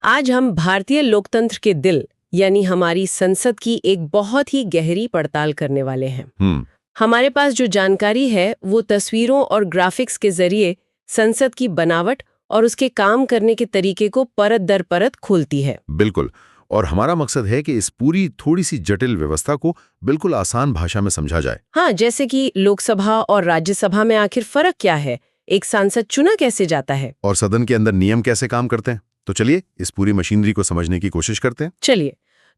आज हम भारतीय लोकतंत्र के दिल यानी हमारी संसद की एक बहुत ही गहरी पड़ताल करने वाले हैं। हमारे पास जो जानकारी है वो तस्वीरों और ग्राफिक्स के जरिए संसद की बनावट और उसके काम करने के तरीके को परत दर परत खोलती है। बिल्कुल। और हमारा मकसद है कि इस पूरी थोड़ी सी जटिल व्यवस्था को बिल्कुल आसान भाषा में समझा जाए। हाँ, जैसे कि लोकसभा और राज्यसभा में आखिर फर्क क्या है, एक सांसद चुना कैसे जाता है, और सदन के अंदर नियम कैसे काम करते हैं। तो चलिए इस पूरी मशीनरी को समझने की कोशिश करते हैं। चलिए,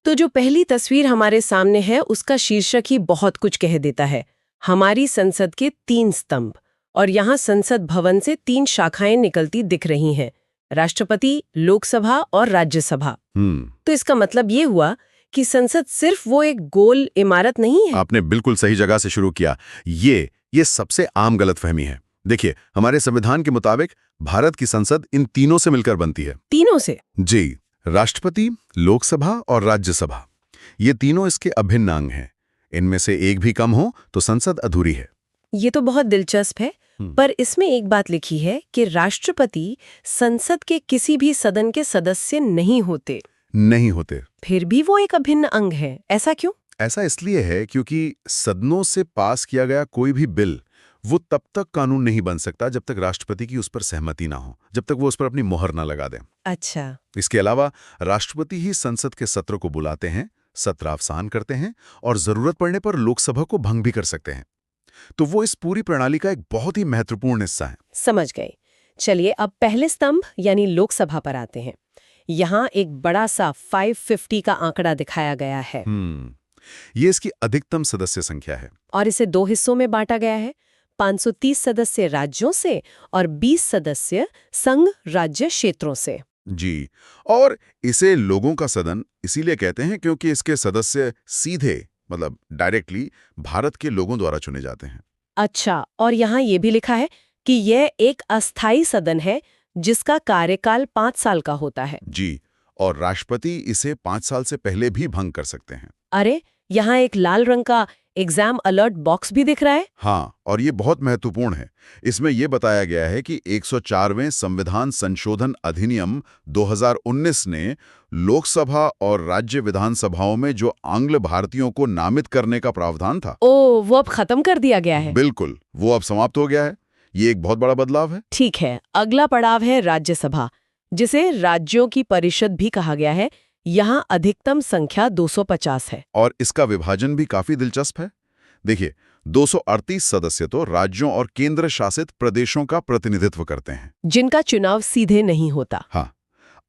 तो जो पहली तस्वीर हमारे सामने है उसका शीर्षक ही बहुत कुछ कह देता है, हमारी संसद के 3 स्तंभ। और यहाँ संसद भवन से 3 शाखाएं निकलती दिख रही हैं, राष्ट्रपति, लोकसभा और राज्यसभा। तो इसका मतलब ये हुआ कि संसद सिर्फ वो एक गोल इमारत नहीं है। आपने बिल्कुल सही जगह से शुरू किया। ये सबसे आम गलतफहमी है। देखिए, हमारे संविधान के मुताबिक भारत की संसद इन तीनों से मिलकर बनती है। तीनों से? जी, राष्ट्रपति, लोकसभा और राज्यसभा, ये तीनों इसके अभिन्न अंग हैं। इनमें से एक भी कम हो तो संसद अधूरी है। ये तो बहुत दिलचस्प है, पर इसमें एक बात लिखी है कि राष्ट्रपति संसद के किसी भी सदन के सदस्य नहीं होते। फिर भी वो एक अभिन्न अंग है, ऐसा क्यों? ऐसा इसलिए है क्योंकि सदनों से पास किया गया कोई भी बिल वो तब तक कानून नहीं बन सकता जब तक राष्ट्रपति की उस पर सहमति ना हो, जब तक वो उस पर अपनी मोहर ना लगा दें। अच्छा। इसके अलावा राष्ट्रपति ही संसद के सत्र को बुलाते हैं, सत्रावसान करते हैं और जरूरत पड़ने पर लोकसभा को भंग भी कर सकते हैं। तो वो इस पूरी प्रणाली का एक बहुत ही महत्वपूर्ण हिस्सा है। समझ गए। चलिए अब पहले स्तंभ यानी लोकसभा पर आते हैं। यहाँ एक बड़ा सा 550 का आंकड़ा दिखाया गया है। ये इसकी अधिकतम सदस्य संख्या है और इसे 2 हिस्सों में बांटा गया है, 530 सदस्य राज्यों से और 20 सदस्य संघ राज्य क्षेत्रों से। जी, और इसे लोगों का सदन इसीलिए कहते हैं क्योंकि इसके सदस्य सीधे मतलब डायरेक्टली भारत के लोगों द्वारा चुने जाते हैं। अच्छा, और यहाँ ये भी लिखा है कि यह एक अस्थायी सदन है जिसका कार्यकाल 5 साल का होता है। जी, और राष्ट्रपति इसे 5 साल से पहले भी भंग कर सकते हैं। अरे, यहाँ एक लाल रंग का एग्जाम अलर्ट बॉक्स भी दिख रहा है। हाँ, और ये बहुत महत्वपूर्ण है। इसमें यह बताया गया है कि 104वें संविधान संशोधन अधिनियम 2019 ने लोकसभा और राज्य विधानसभाओं में जो आंग्ल भारतीयों को नामित करने का प्रावधान था, वो अब खत्म कर दिया गया है। बिल्कुल, वो अब समाप्त हो गया है। ये एक बहुत बड़ा बदलाव है। ठीक है, अगला पड़ाव है राज्यसभा, जिसे राज्यों की परिषद भी कहा गया है। यहाँ अधिकतम संख्या 250 है। और इसका विभाजन भी काफी दिलचस्प है। देखिए, 238 सदस्य तो राज्यों और केंद्र शासित प्रदेशों का प्रतिनिधित्व करते हैं, जिनका चुनाव सीधे नहीं होता। हाँ,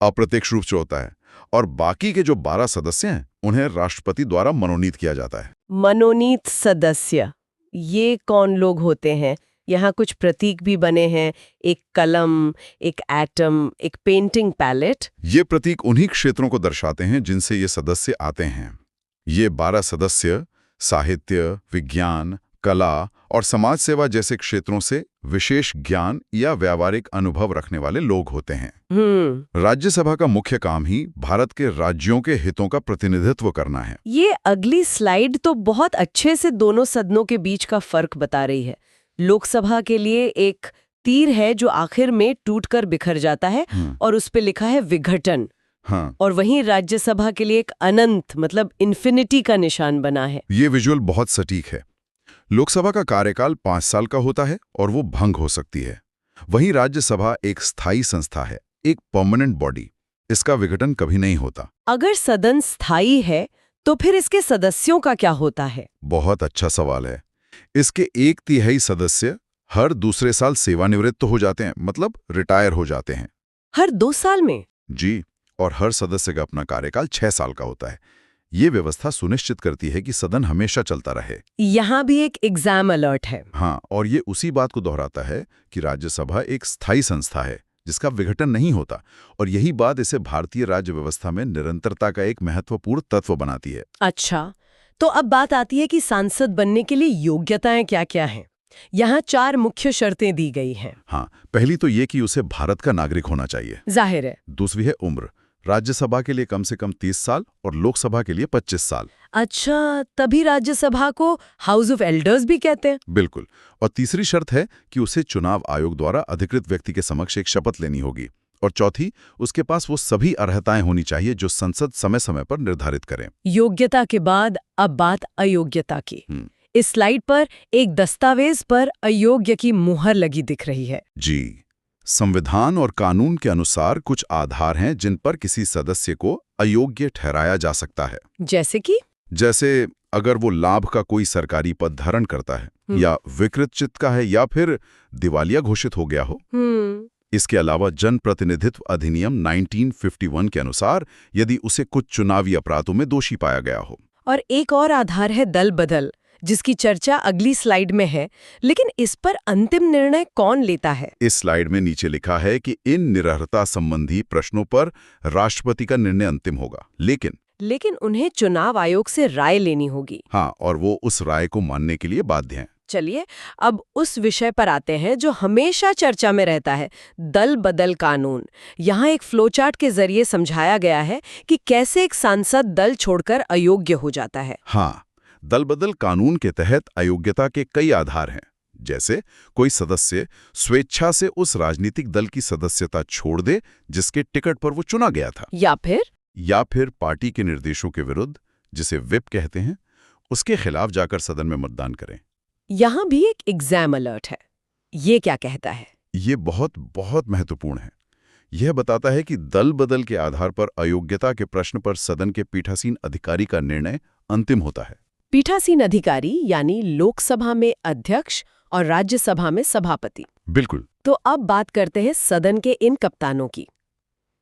अप्रत्यक्ष रूप से होता है। और बाकी के जो 12 सदस्य हैं उन्हें राष्ट्रपति द्वारा मनोनीत किया जाता है। मनोनीत सदस्य, ये कौन लोग होते हैं? यहाँ कुछ प्रतीक भी बने हैं, एक कलम, एक एटम, एक पेंटिंग पैलेट। ये प्रतीक उन्हीं क्षेत्रों को दर्शाते हैं जिनसे ये सदस्य आते हैं। ये 12 सदस्य साहित्य, विज्ञान, कला और समाज सेवा जैसे क्षेत्रों से विशेष ज्ञान या व्यावहारिक अनुभव रखने वाले लोग होते हैं। राज्यसभा का मुख्य काम ही भारत के राज्यों के हितों का प्रतिनिधित्व करना है। ये अगली स्लाइड तो बहुत अच्छे से दोनों सदनों के बीच का फर्क बता रही है। लोकसभा के लिए एक तीर है जो आखिर में टूटकर बिखर जाता है और उस पे लिखा है विघटन। हाँ। और वहीं राज्यसभा के लिए एक अनंत मतलब इन्फिनिटी का निशान बना है। ये विजुअल बहुत सटीक है। लोकसभा का कार्यकाल 5 साल का होता है और वो भंग हो सकती है। वहीं राज्यसभा एक स्थायी संस्था है, एक परमानेंट बॉडी। इसका विघटन कभी नहीं होता। अगर सदन स्थायी है तो फिर इसके सदस्यों का क्या होता है? बहुत अच्छा सवाल है। इसके 1/3 सदस्य हर दूसरे साल सेवानिवृत्त हो जाते हैं, मतलब रिटायर हो जाते हैं। हर 2 साल में? जी, और हर सदस्य का अपना कार्यकाल 6 साल का होता है। ये व्यवस्था सुनिश्चित करती है कि सदन हमेशा चलता रहे। यहाँ भी एक एग्जाम अलर्ट है। हाँ, और ये उसी बात को दोहराता है कि राज्यसभा एक स्थायी संस्था है जिसका विघटन नहीं होता, और यही बात इसे भारतीय राज्य व्यवस्था में निरंतरता का एक महत्वपूर्ण तत्व बनाती है। अच्छा, तो अब बात आती है कि सांसद बनने के लिए योग्यताएं क्या-क्या हैं। यहाँ 4 मुख्य शर्तें दी गई हैं। हाँ, पहली तो ये कि उसे भारत का नागरिक होना चाहिए, जाहिर है। दूसरी है उम्र, राज्यसभा के लिए कम से कम 30 साल और लोकसभा के लिए 25 साल। अच्छा, तभी राज्यसभा को हाउस ऑफ एल्डर्स भी कहते हैं। बिल्कुल। और तीसरी शर्त है कि उसे चुनाव आयोग द्वारा अधिकृत व्यक्ति के समक्ष एक शपथ लेनी होगी, और चौथी, उसके पास वो सभी अर्हताएं होनी चाहिए जो संसद समय समय पर निर्धारित करें। योग्यता के बाद अब बात अयोग्यता की। इस स्लाइड पर एक दस्तावेज पर अयोग्य की मुहर लगी दिख रही है। जी, संविधान और कानून के अनुसार कुछ आधार हैं जिन पर किसी सदस्य को अयोग्य ठहराया जा सकता है। जैसे अगर वो लाभ का कोई सरकारी पद धारण करता है, या विकृत चित्त का है, या फिर दिवालिया घोषित हो गया हो। इसके अलावा जनप्रतिनिधित्व अधिनियम 1951 के अनुसार यदि उसे कुछ चुनावी अपराधों में दोषी पाया गया हो। और एक और आधार है दल बदल, जिसकी चर्चा अगली स्लाइड में है, लेकिन इस पर अंतिम निर्णय कौन लेता है? इस स्लाइड में नीचे लिखा है कि इन निरर्हता संबंधी प्रश्नों पर राष्ट्रपति का निर्णय अंतिम होगा, लेकिन उन्हें चुनाव आयोग से राय लेनी होगी। हाँ, और वो उस राय को मानने के लिए बाध्य हैं। चलिए अब उस विषय पर आते हैं जो हमेशा चर्चा में रहता है, दल बदल कानून। यहाँ एक फ्लोचार्ट के जरिए समझाया गया है कि कैसे एक सांसद दल छोड़कर अयोग्य हो जाता है। हाँ, दल बदल कानून के तहत अयोग्यता के कई आधार हैं। जैसे कोई सदस्य स्वेच्छा से उस राजनीतिक दल की सदस्यता छोड़ दे जिसके टिकट पर वो चुना गया था, या फिर पार्टी के निर्देशों के विरुद्ध, जिसे व्हिप कहते हैं, उसके खिलाफ जाकर सदन में मतदान करें। यहाँ भी एक एग्जाम अलर्ट है। ये क्या कहता है? ये बहुत बहुत महत्वपूर्ण है। यह बताता है कि दल बदल के आधार पर अयोग्यता के प्रश्न पर सदन के पीठासीन अधिकारी का निर्णय अंतिम होता है। पीठासीन अधिकारी यानी लोकसभा में अध्यक्ष और राज्यसभा में सभापति। बिल्कुल। तो अब बात करते हैं सदन के इन कप्तानों की।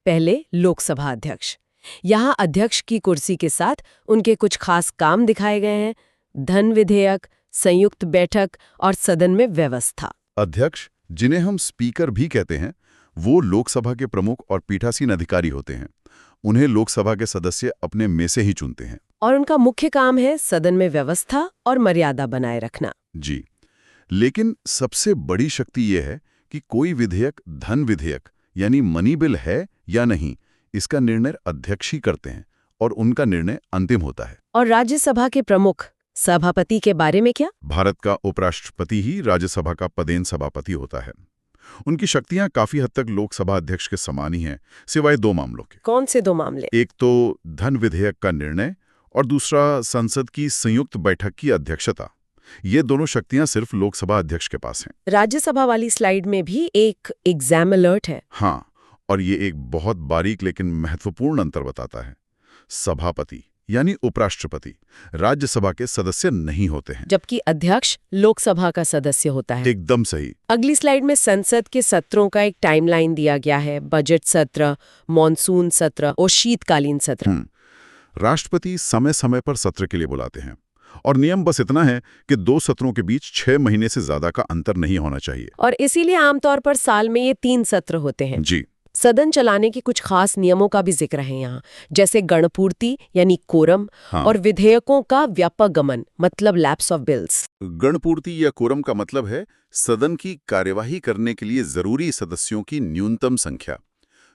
पहले लोकसभा अध्यक्ष। यहाँ अध्यक्ष की कुर्सी के साथ उनके कुछ खास काम दिखाए गए हैं: धन विधेयक, संयुक्त बैठक और सदन में व्यवस्था। अध्यक्ष, जिन्हें हम स्पीकर भी कहते हैं, वो लोकसभा के प्रमुख और पीठासीन अधिकारी होते हैं। उन्हें लोकसभा के सदस्य अपने में से ही चुनते हैं और उनका मुख्य काम है सदन में व्यवस्था और मर्यादा बनाए रखना। जी, लेकिन सबसे बड़ी शक्ति ये है कि कोई विधेयक धन विधेयक यानी मनी बिल है या नहीं, इसका निर्णय अध्यक्ष ही करते हैं और उनका निर्णय अंतिम होता है। और राज्यसभा के प्रमुख सभापति के बारे में क्या? भारत का उपराष्ट्रपति ही राज्यसभा का पदेन सभापति होता है। उनकी शक्तियां काफी हद तक लोकसभा अध्यक्ष के समान ही हैं, सिवाय दो मामलों के। कौन से दो मामले? एक तो धन विधेयक का निर्णय और दूसरा संसद की संयुक्त बैठक की अध्यक्षता। ये दोनों शक्तियां सिर्फ लोकसभा अध्यक्ष के पास हैं। राज्यसभा वाली स्लाइड में भी एक एग्जाम अलर्ट है। हाँ, और ये एक बहुत बारीक लेकिन महत्वपूर्ण अंतर बताता है। सभापति यानी उपराष्ट्रपति राज्यसभा के सदस्य नहीं होते हैं, जबकि अध्यक्ष लोकसभा का सदस्य होता है। एकदम सही। अगली स्लाइड में संसद के सत्रों का एक टाइमलाइन दिया गया है: बजट सत्र, मॉनसून सत्र और शीतकालीन सत्र। राष्ट्रपति समय समय पर सत्र के लिए बुलाते हैं और नियम बस इतना है कि 2 सत्रों के बीच 6 महीने से ज्यादा का अंतर नहीं होना चाहिए। और इसीलिए आमतौर पर साल में ये 3 सत्र होते हैं। जी। सदन चलाने के कुछ खास नियमों का भी जिक्र है यहाँ, जैसे गणपूर्ति यानी कोरम। हाँ। और विधेयकों का व्यापगमन मतलब लैप्स ऑफ बिल्स। गणपूर्ति या कोरम का मतलब है सदन की कार्यवाही करने के लिए जरूरी सदस्यों की न्यूनतम संख्या,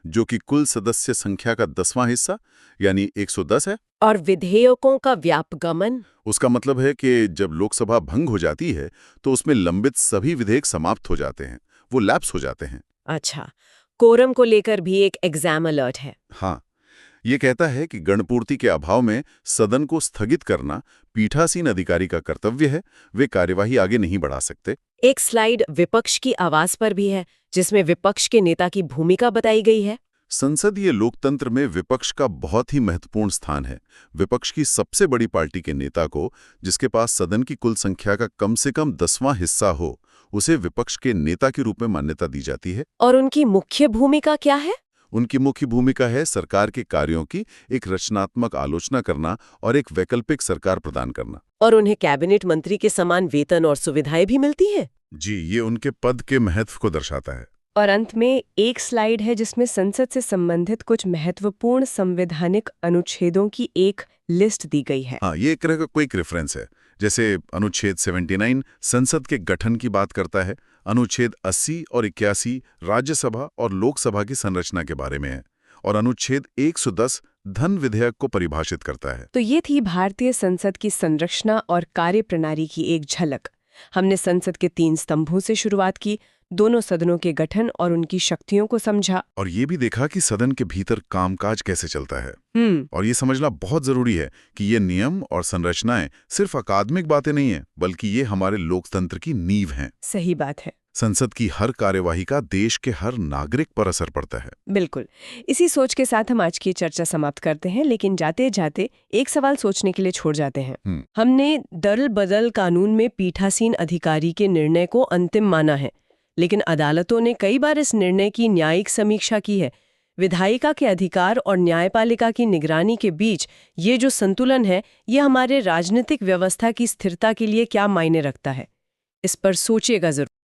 जो कि कुल सदस्य संख्या का 10वां हिस्सा यानी 110 है। और विधेयकों का व्यापगमन, उसका मतलब है कि जब लोकसभा भंग हो जाती है तो उसमें लंबित सभी विधेयक समाप्त हो जाते हैं, वो लैप्स हो जाते हैं। अच्छा, कोरम को लेकर भी एक एग्जाम अलर्ट है। हाँ, ये कहता है कि गणपूर्ति के अभाव में सदन को स्थगित करना पीठासीन अधिकारी का कर्तव्य है, वे कार्यवाही आगे नहीं बढ़ा सकते। एक स्लाइड विपक्ष की आवाज पर भी है, जिसमें विपक्ष के नेता की भूमिका बताई गई है। संसदीय लोकतंत्र में विपक्ष का बहुत ही महत्वपूर्ण स्थान है। विपक्ष की सबसे बड़ी पार्टी के नेता को, जिसके पास सदन की कुल संख्या का कम से कम 10वां हिस्सा हो, उसे विपक्ष के नेता के रूप में मान्यता दी जाती है। और उनकी मुख्य भूमिका क्या है? उनकी मुख्य भूमिका है सरकार के कार्यों की एक रचनात्मक आलोचना करना और एक वैकल्पिक सरकार प्रदान करना। और उन्हें कैबिनेट मंत्री के समान वेतन और सुविधाएं भी मिलती हैं। जी, ये उनके पद के महत्व को दर्शाता है। और अंत में एक स्लाइड है जिसमें संसद से संबंधित कुछ महत्वपूर्ण संवैधानिक अनुच्छेदों की एक लिस्ट दी गई है। हाँ, ये एक तरह का क्विक रेफरेंस है। जैसे अनुच्छेद 79 संसद के गठन की बात करता है, अनुच्छेद 80 और 81 राज्यसभा और लोकसभा की संरचना के बारे में है, और अनुच्छेद 110 धन विधेयक को परिभाषित करता है। तो ये थी भारतीय संसद की संरचना और कार्यप्रणाली की एक झलक। हमने संसद के 3 स्तंभों से शुरुआत की: दोनों सदनों के गठन और उनकी शक्तियों को समझा। और ये भी देखा कि सदन के भीतर कामकाज कैसे चलता है। हम्म। और ये समझना बहुत जरूरी है कि ये नियम और संरचनाएं सिर्फ अकादमिक बातें नहीं हैं, बल्कि ये हमारे लोकतंत्र की नींव हैं। सही बात है। संसद की हर कार्यवाही का देश के हर नागरिक पर असर पड़ता है। बिल्कुल। इसी सोच के साथ हम आज की चर्चा समाप्त करते हैं, लेकिन जाते जाते एक सवाल सोचने के लिए छोड़ जाते हैं। हमने दरल बदल कानून में पीठासीन अधिकारी के निर्णय को अंतिम माना है, लेकिन अदालतों ने कई बार इस निर्णय की न्यायिक समीक्षा की है। विधायिका के अधिकार और न्यायपालिका की निगरानी के बीच ये जो संतुलन है, ये हमारे राजनीतिक व्यवस्था की स्थिरता के लिए क्या मायने रखता है, इस पर सोचिएगा जरूर।